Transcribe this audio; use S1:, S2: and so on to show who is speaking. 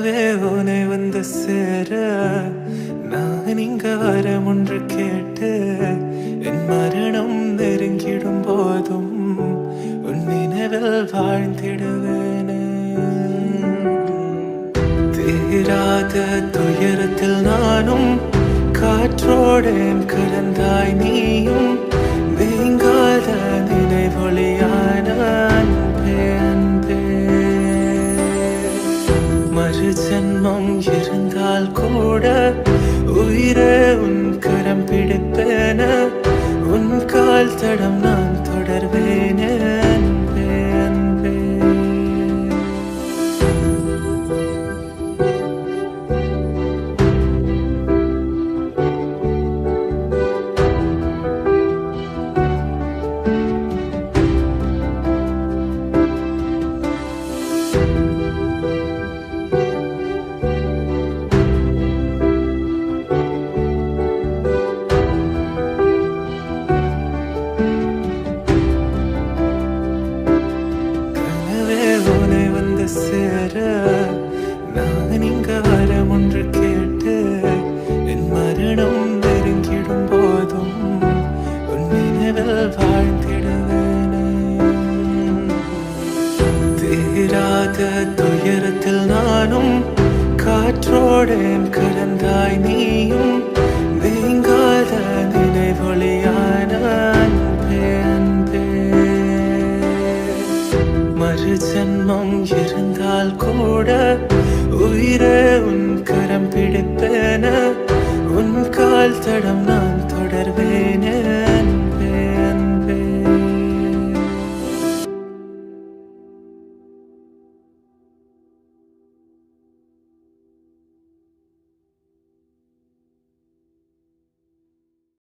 S1: கனவே உனை வந்து சேர நான் இங்க வரம் ஒன்று கேட்டு என் மரணம் நெருங்கிடும் போதும் உன் நினைவில் வாழ்ந்திடுவேனே. தீராத துயரத்தில் நானும் காற்றோடேன் கலந்தாய் நீயும் நீங்காத நினைவொளியான அன்பே அன்பே. மறு ஜென்மம் இருந்தால் கூட உயிரே உன் கரம் பிடிப்பேன உன் கால் தடம் நான் தொடர்வேனே அன்பே அன்பே. சேர நான் இங்க வரம் ஒன்று கேட்டு என் மரணம் நெருங்கிடும் போதும் உன் நினைவில் வாழ்ந்திடுவேனே. தீராத துயரத்தில் நானும் காற்றோடேன் கலந்தாய் நீயும் நீங்காத நினைவொளியான அன்பே அன்பே. மறு ஜென்மம் இருந்தால் கூட உயிரே உன் கரம் பிடிப்பேன உன் கால் தடம் நான் தொடர்வேனே.